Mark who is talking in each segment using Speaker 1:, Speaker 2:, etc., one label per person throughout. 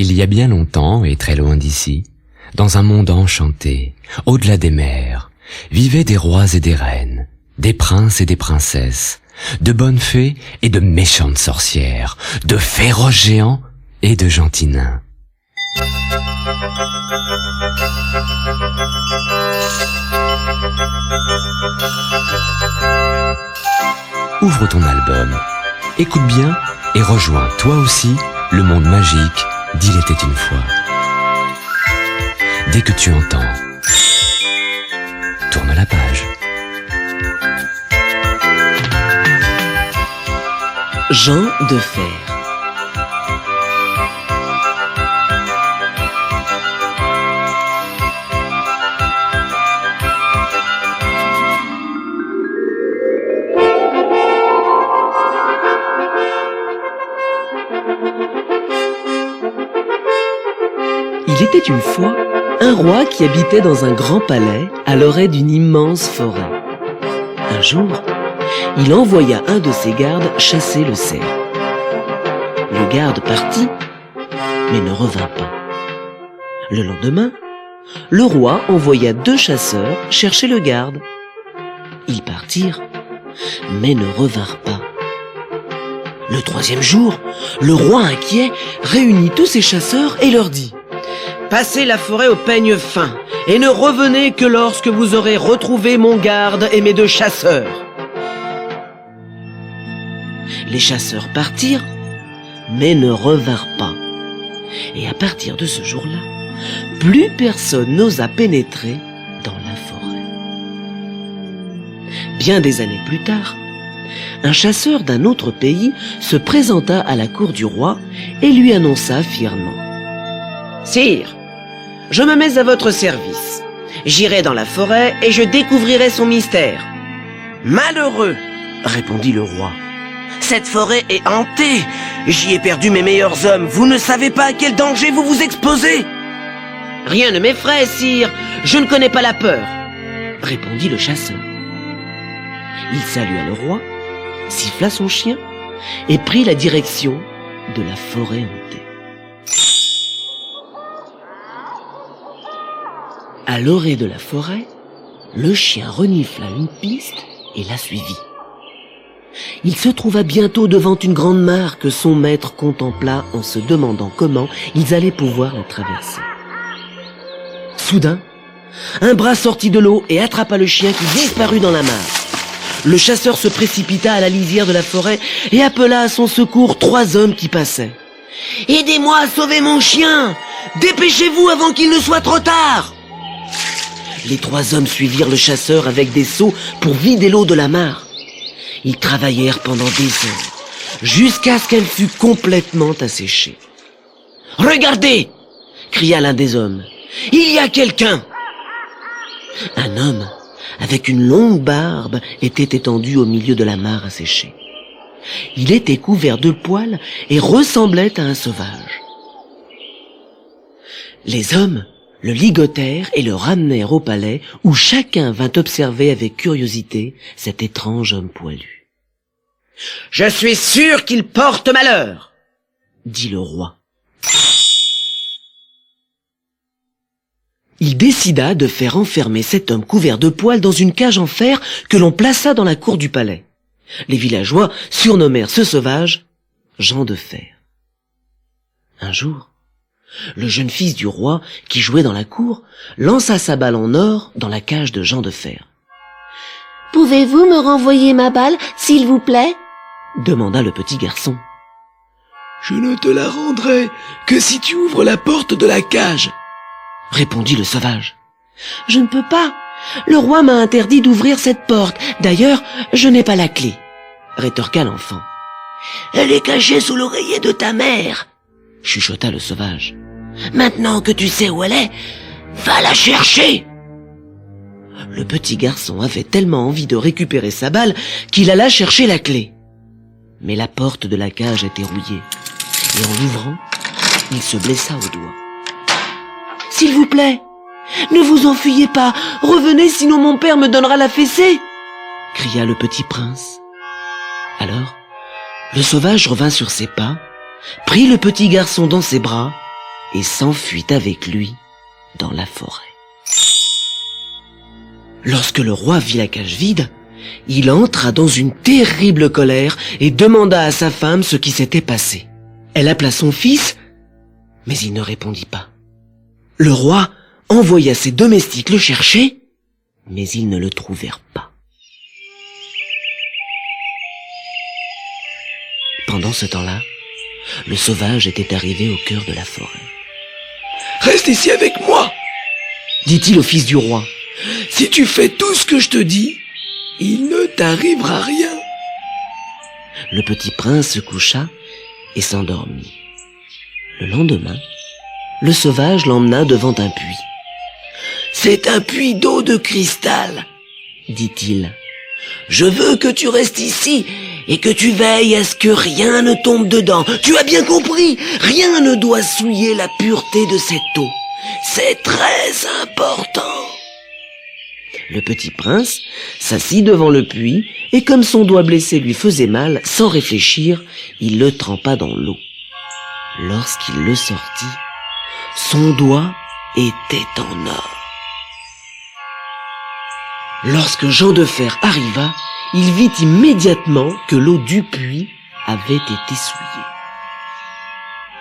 Speaker 1: Il y a bien longtemps et très loin d'ici, dans un monde enchanté, au-delà des mers, vivaient des rois et des reines, des princes et des princesses, de bonnes fées et de méchantes sorcières, de féroces géants et de gentils nains. Ouvre ton album, écoute bien et rejoins toi aussi le monde magique d'Il était une fois. Dès que tu entends, tourne la page.
Speaker 2: Jean de Fer. Il était une fois un roi qui habitait dans un grand palais à l'orée d'une immense forêt. Un jour, il envoya un de ses gardes chasser le cerf. Le garde partit, mais ne revint pas. Le lendemain, le roi envoya 2 chasseurs chercher le garde. Ils partirent, mais ne revinrent pas. Le 3e jour, le roi inquiet réunit tous ses chasseurs et leur dit: passez la forêt au peigne fin, et ne revenez que lorsque vous aurez retrouvé mon garde et mes 2 chasseurs. Les chasseurs partirent, mais ne revinrent pas. Et à partir de ce jour-là, plus personne n'osa pénétrer dans la forêt. Bien des années plus tard, un chasseur d'un autre pays se présenta à la cour du roi et lui annonça fièrement: Sire, je me mets à votre service. J'irai dans la forêt et je découvrirai son mystère. Malheureux, répondit le roi. Cette forêt est hantée. J'y ai perdu mes meilleurs hommes. Vous ne savez pas à quel danger vous vous exposez. Rien ne m'effraie, sire. Je ne connais pas la peur, répondit le chasseur. Il salua le roi, siffla son chien et prit la direction de la forêt hantée. À l'orée de la forêt, le chien renifla une piste et la suivit. Il se trouva bientôt devant une grande mare que son maître contempla en se demandant comment ils allaient pouvoir la traverser. Soudain, un bras sortit de l'eau et attrapa le chien qui disparut dans la mare. Le chasseur se précipita à la lisière de la forêt et appela à son secours 3 hommes qui passaient. « Aidez-moi à sauver mon chien! Dépêchez-vous avant qu'il ne soit trop tard !» Les 3 hommes suivirent le chasseur avec des seaux pour vider l'eau de la mare. Ils travaillèrent pendant des heures, jusqu'à ce qu'elle fût complètement asséchée. « Regardez !» cria l'un des hommes. « Il y a quelqu'un !» Un homme, avec une longue barbe, était étendu au milieu de la mare asséchée. Il était couvert de poils et ressemblait à un sauvage. Les hommes le ligotèrent et le ramenèrent au palais, où chacun vint observer avec curiosité cet étrange homme poilu. « Je suis sûr qu'il porte malheur !» dit le roi. Il décida de faire enfermer cet homme couvert de poils dans une cage en fer que l'on plaça dans la cour du palais. Les villageois surnommèrent ce sauvage Jean de Fer. Un jour, le jeune fils du roi, qui jouait dans la cour, lança sa balle en or dans la cage de Jean de Fer. « Pouvez-vous me renvoyer ma balle, s'il vous plaît ?» demanda le petit garçon. « Je ne te la rendrai que si tu ouvres la porte de la cage, » répondit le sauvage. « Je ne peux pas. Le roi m'a interdit d'ouvrir cette porte. D'ailleurs, je n'ai pas la clé, » rétorqua l'enfant. « Elle est cachée sous l'oreiller de ta mère, » chuchota le sauvage. « Maintenant que tu sais où elle est, va la chercher !» Le petit garçon avait tellement envie de récupérer sa balle qu'il alla chercher la clé. Mais la porte de la cage était rouillée, et en l'ouvrant, il se blessa au doigt. « S'il vous plaît, ne vous enfuyez pas, revenez sinon mon père me donnera la fessée !» cria le petit prince. Alors, le sauvage revint sur ses pas, prit le petit garçon dans ses bras et s'enfuit avec lui dans la forêt. Lorsque le roi vit la cage vide, il entra dans une terrible colère et demanda à sa femme ce qui s'était passé. Elle appela son fils, mais il ne répondit pas. Le roi envoya ses domestiques le chercher, mais ils ne le trouvèrent pas. Pendant ce temps-là, le sauvage était arrivé au cœur de la forêt. « Reste ici avec moi !» dit-il au fils du roi. « Si tu fais tout ce que je te dis, il ne t'arrivera rien. » Le petit prince se coucha et s'endormit. Le lendemain, le sauvage l'emmena devant un puits. « C'est un puits d'eau de cristal, » dit-il. « Je veux que tu restes ici et que tu veilles à ce que rien ne tombe dedans. Tu as bien compris, rien ne doit souiller la pureté de cette eau. C'est très important. » Le petit prince s'assit devant le puits et comme son doigt blessé lui faisait mal, sans réfléchir, il le trempa dans l'eau. Lorsqu'il le sortit, son doigt était en or. Lorsque Jean de Fer arriva, il vit immédiatement que l'eau du puits avait été souillée.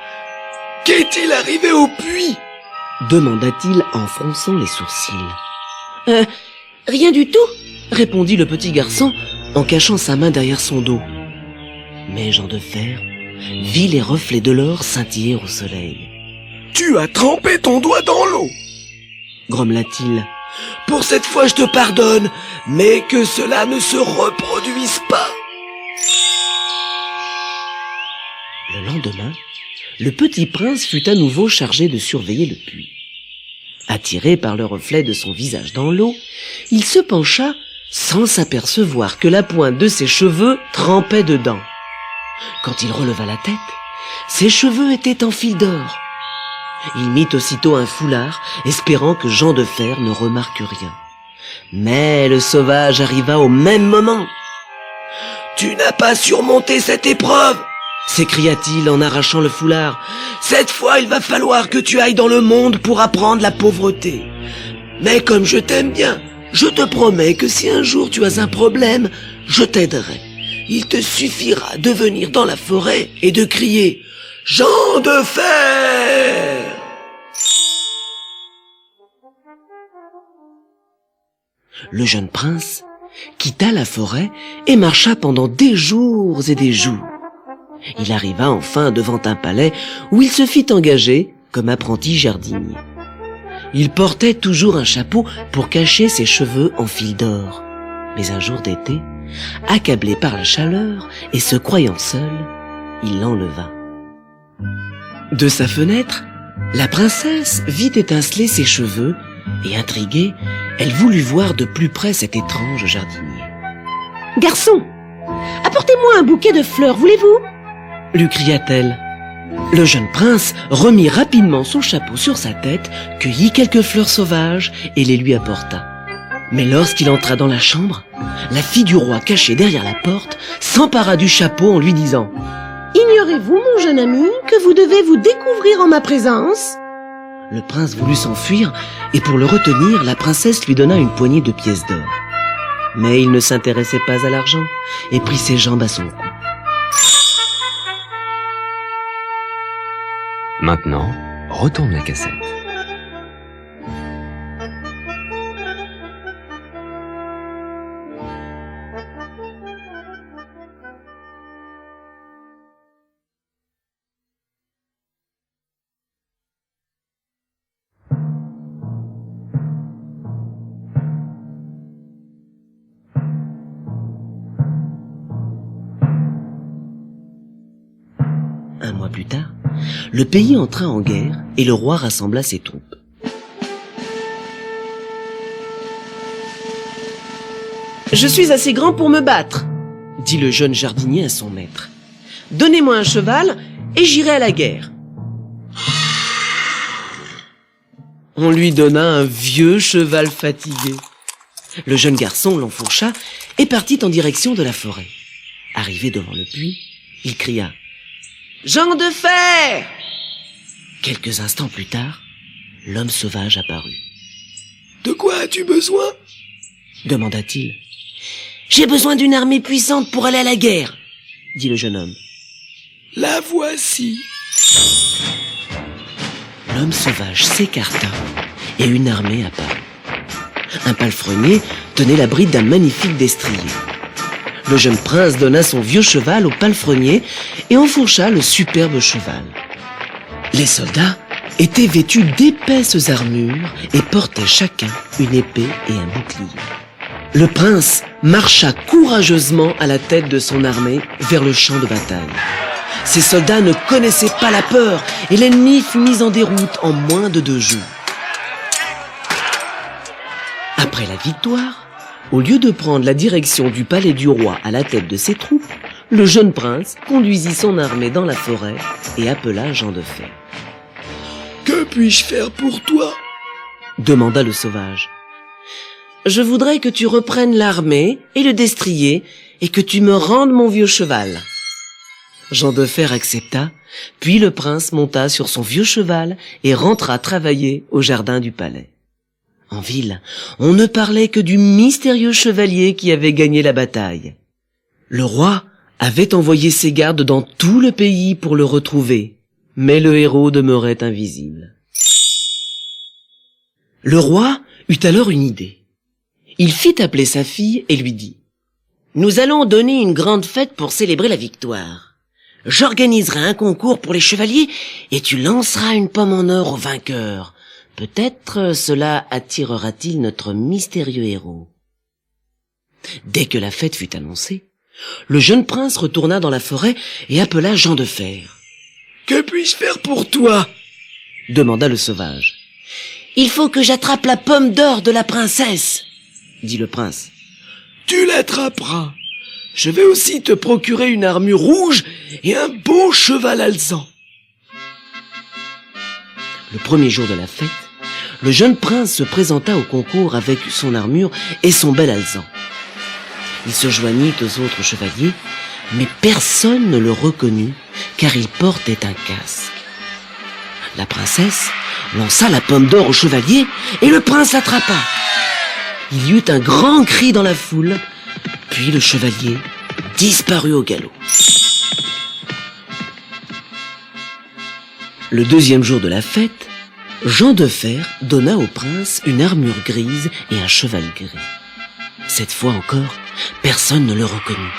Speaker 2: « Qu'est-il arrivé au puits ?» demanda-t-il en fronçant les sourcils. Rien du tout, répondit le petit garçon en cachant sa main derrière son dos. Mais Jean de Fer vit les reflets de l'or scintiller au soleil. « Tu as trempé ton doigt dans l'eau !» grommela-t-il. « Pour cette fois je te pardonne, mais que cela ne se reproduise pas. » Le lendemain, le petit prince fut à nouveau chargé de surveiller le puits. Attiré par le reflet de son visage dans l'eau, il se pencha sans s'apercevoir que la pointe de ses cheveux trempait dedans. Quand il releva la tête, ses cheveux étaient en fil d'or. Il mit aussitôt un foulard, espérant que Jean de Fer ne remarque rien. Mais le sauvage arriva au même moment. « Tu n'as pas surmonté cette épreuve !» s'écria-t-il en arrachant le foulard. « Cette fois, il va falloir que tu ailles dans le monde pour apprendre la pauvreté. Mais comme je t'aime bien, je te promets que si un jour tu as un problème, je t'aiderai. Il te suffira de venir dans la forêt et de crier « Jean de Fer !» Le jeune prince quitta la forêt et marcha pendant des jours et des jours. Il arriva enfin devant un palais où il se fit engager comme apprenti jardinier. Il portait toujours un chapeau pour cacher ses cheveux en fil d'or. Mais un jour d'été, accablé par la chaleur et se croyant seul, il l'enleva. De sa fenêtre, la princesse vit étinceler ses cheveux et intriguée, elle voulut voir de plus près cet étrange jardinier. « Garçon, apportez-moi un bouquet de fleurs, voulez-vous » lui cria-t-elle. Le jeune prince remit rapidement son chapeau sur sa tête, cueillit quelques fleurs sauvages et les lui apporta. Mais lorsqu'il entra dans la chambre, la fille du roi cachée derrière la porte s'empara du chapeau en lui disant « Ignorez-vous, mon jeune ami, que vous devez vous découvrir en ma présence ?» Le prince voulut s'enfuir et pour le retenir, la princesse lui donna une poignée de pièces d'or. Mais il ne s'intéressait pas à l'argent et prit ses jambes à son cou.
Speaker 1: Maintenant, retourne la cassette.
Speaker 2: Un mois plus tard, le pays entra en guerre et le roi rassembla ses troupes. « Je suis assez grand pour me battre, » dit le jeune jardinier à son maître. « Donnez-moi un cheval et j'irai à la guerre. » On lui donna un vieux cheval fatigué. Le jeune garçon l'enfourcha et partit en direction de la forêt. Arrivé devant le puits, il cria « Jean de Fer !» Quelques instants plus tard, l'homme sauvage apparut.
Speaker 3: « De quoi as-tu besoin ?»
Speaker 2: demanda-t-il. « J'ai besoin d'une armée puissante pour aller à la guerre, » dit le jeune homme.
Speaker 3: « La voici. »
Speaker 2: L'homme sauvage s'écarta et une armée apparut. Un palefrenier tenait la bride d'un magnifique destrier. Le jeune prince donna son vieux cheval au palefrenier et enfourcha le superbe cheval. Les soldats étaient vêtus d'épaisses armures et portaient chacun une épée et un bouclier. Le prince marcha courageusement à la tête de son armée vers le champ de bataille. Ses soldats ne connaissaient pas la peur et l'ennemi fut mis en déroute en moins de 2 jours. Après la victoire, au lieu de prendre la direction du palais du roi à la tête de ses troupes, le jeune prince conduisit son armée dans la forêt et appela Jean de Fer.
Speaker 3: « Que puis-je faire pour toi ?»
Speaker 2: demanda le sauvage. « Je voudrais que tu reprennes l'armée et le destrier et que tu me rendes mon vieux cheval. » Jean de Fer accepta, puis le prince monta sur son vieux cheval et rentra travailler au jardin du palais. En ville, on ne parlait que du mystérieux chevalier qui avait gagné la bataille. Le roi avait envoyé ses gardes dans tout le pays pour le retrouver, mais le héros demeurait invisible. Le roi eut alors une idée. Il fit appeler sa fille et lui dit : « Nous allons donner une grande fête pour célébrer la victoire. J'organiserai un concours pour les chevaliers et tu lanceras une pomme en or au vainqueur. Peut-être cela attirera-t-il notre mystérieux héros. » Dès que la fête fut annoncée, le jeune prince retourna dans la forêt et appela Jean de Fer.
Speaker 3: « Que puis-je faire pour toi ?»
Speaker 2: demanda le sauvage. « Il faut que j'attrape la pomme d'or de la princesse, » dit le prince.
Speaker 3: « Tu l'attraperas. Je vais aussi te procurer une armure rouge et un beau cheval alezan. »
Speaker 2: Le premier jour de la fête, le jeune prince se présenta au concours avec son armure et son bel alezan. Il se joignit aux autres chevaliers, mais personne ne le reconnut, car il portait un casque. La princesse lança la pomme d'or au chevalier, et le prince l'attrapa. Il y eut un grand cri dans la foule, puis le chevalier disparut au galop. Le deuxième jour de la fête, Jean de Fer donna au prince une armure grise et un cheval gris. Cette fois encore, personne ne le reconnut.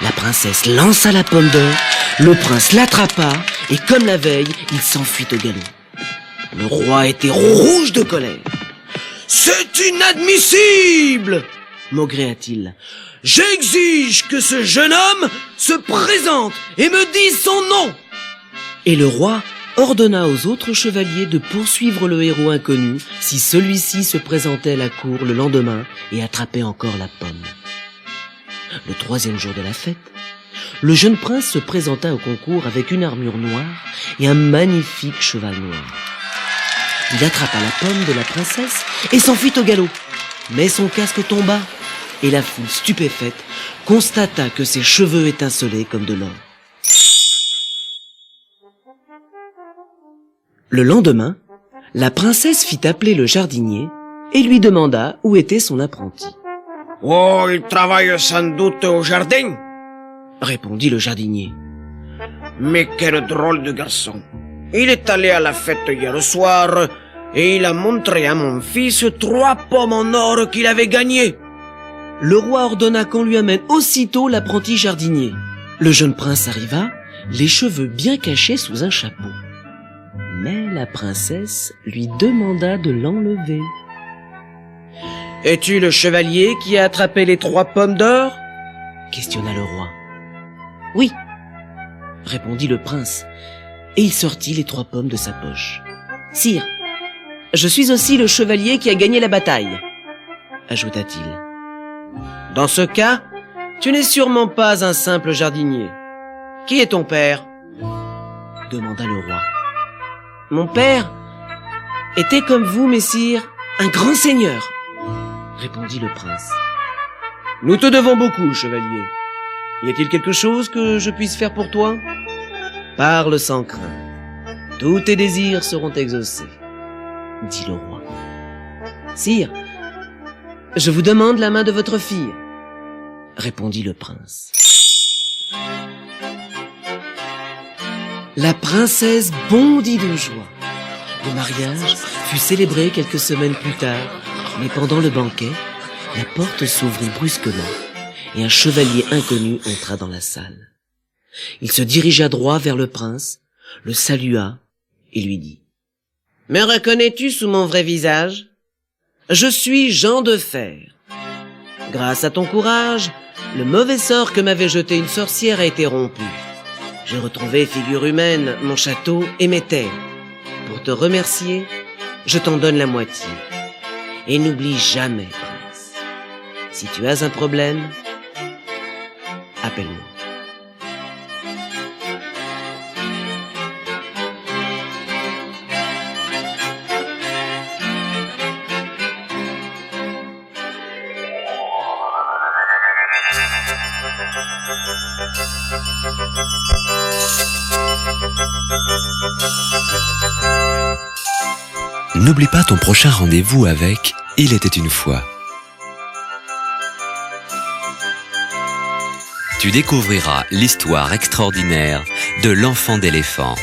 Speaker 2: La princesse lança la pomme d'or, le prince l'attrapa, et comme la veille, il s'enfuit au galop. Le roi était rouge de colère. « C'est inadmissible !» maugréa-t-il. « J'exige que ce jeune homme se présente et me dise son nom !» Et le roi ordonna aux autres chevaliers de poursuivre le héros inconnu si celui-ci se présentait à la cour le lendemain et attrapait encore la pomme. Le troisième jour de la fête, le jeune prince se présenta au concours avec une armure noire et un magnifique cheval noir. Il attrapa la pomme de la princesse et s'enfuit au galop. Mais son casque tomba et la foule stupéfaite constata que ses cheveux étincelaient comme de l'or. Le lendemain, la princesse fit appeler le jardinier et lui demanda où était son apprenti.
Speaker 3: « Oh, il travaille sans doute au jardin »
Speaker 2: répondit le jardinier.
Speaker 3: « Mais quel drôle de garçon. Il est allé à la fête hier soir et il a montré à mon fils 3 pommes en or qu'il avait gagnées. »
Speaker 2: Le roi ordonna qu'on lui amène aussitôt l'apprenti jardinier. Le jeune prince arriva, les cheveux bien cachés sous un chapeau. Mais la princesse lui demanda de l'enlever.
Speaker 3: « Es-tu le chevalier qui a attrapé les 3 pommes d'or ?»
Speaker 2: questionna le roi. « Oui » répondit le prince, et il sortit les 3 pommes de sa poche. « Sire, je suis aussi le chevalier qui a gagné la bataille » ajouta-t-il. « Dans ce cas, tu n'es sûrement pas un simple jardinier. Qui est ton père ?» demanda le roi. « Mon père était comme vous, messire, un grand seigneur » répondit le prince. « Nous te devons beaucoup, chevalier. Y a-t-il quelque chose que je puisse faire pour toi ? Parle sans crainte. tous tes désirs seront exaucés, dit le roi. Sire, je vous demande la main de votre fille, répondit le prince. La princesse bondit de joie. Le mariage fut célébré quelques semaines plus tard, mais pendant le banquet, la porte s'ouvrit brusquement et un chevalier inconnu entra dans la salle. Il se dirigea droit vers le prince, le salua et lui dit: « Me reconnais-tu sous mon vrai visage ? Je suis Jean de Fer. Grâce à ton courage, le mauvais sort que m'avait jeté une sorcière a été rompu. J'ai retrouvé figure humaine, mon château et mes terres. Pour te remercier, je t'en donne la moitié. Et n'oublie jamais, prince, si tu as un problème, appelle-moi. »
Speaker 1: N'oublie pas ton prochain rendez-vous avec Il était une fois. Tu découvriras l'histoire extraordinaire de l'enfant d'éléphant.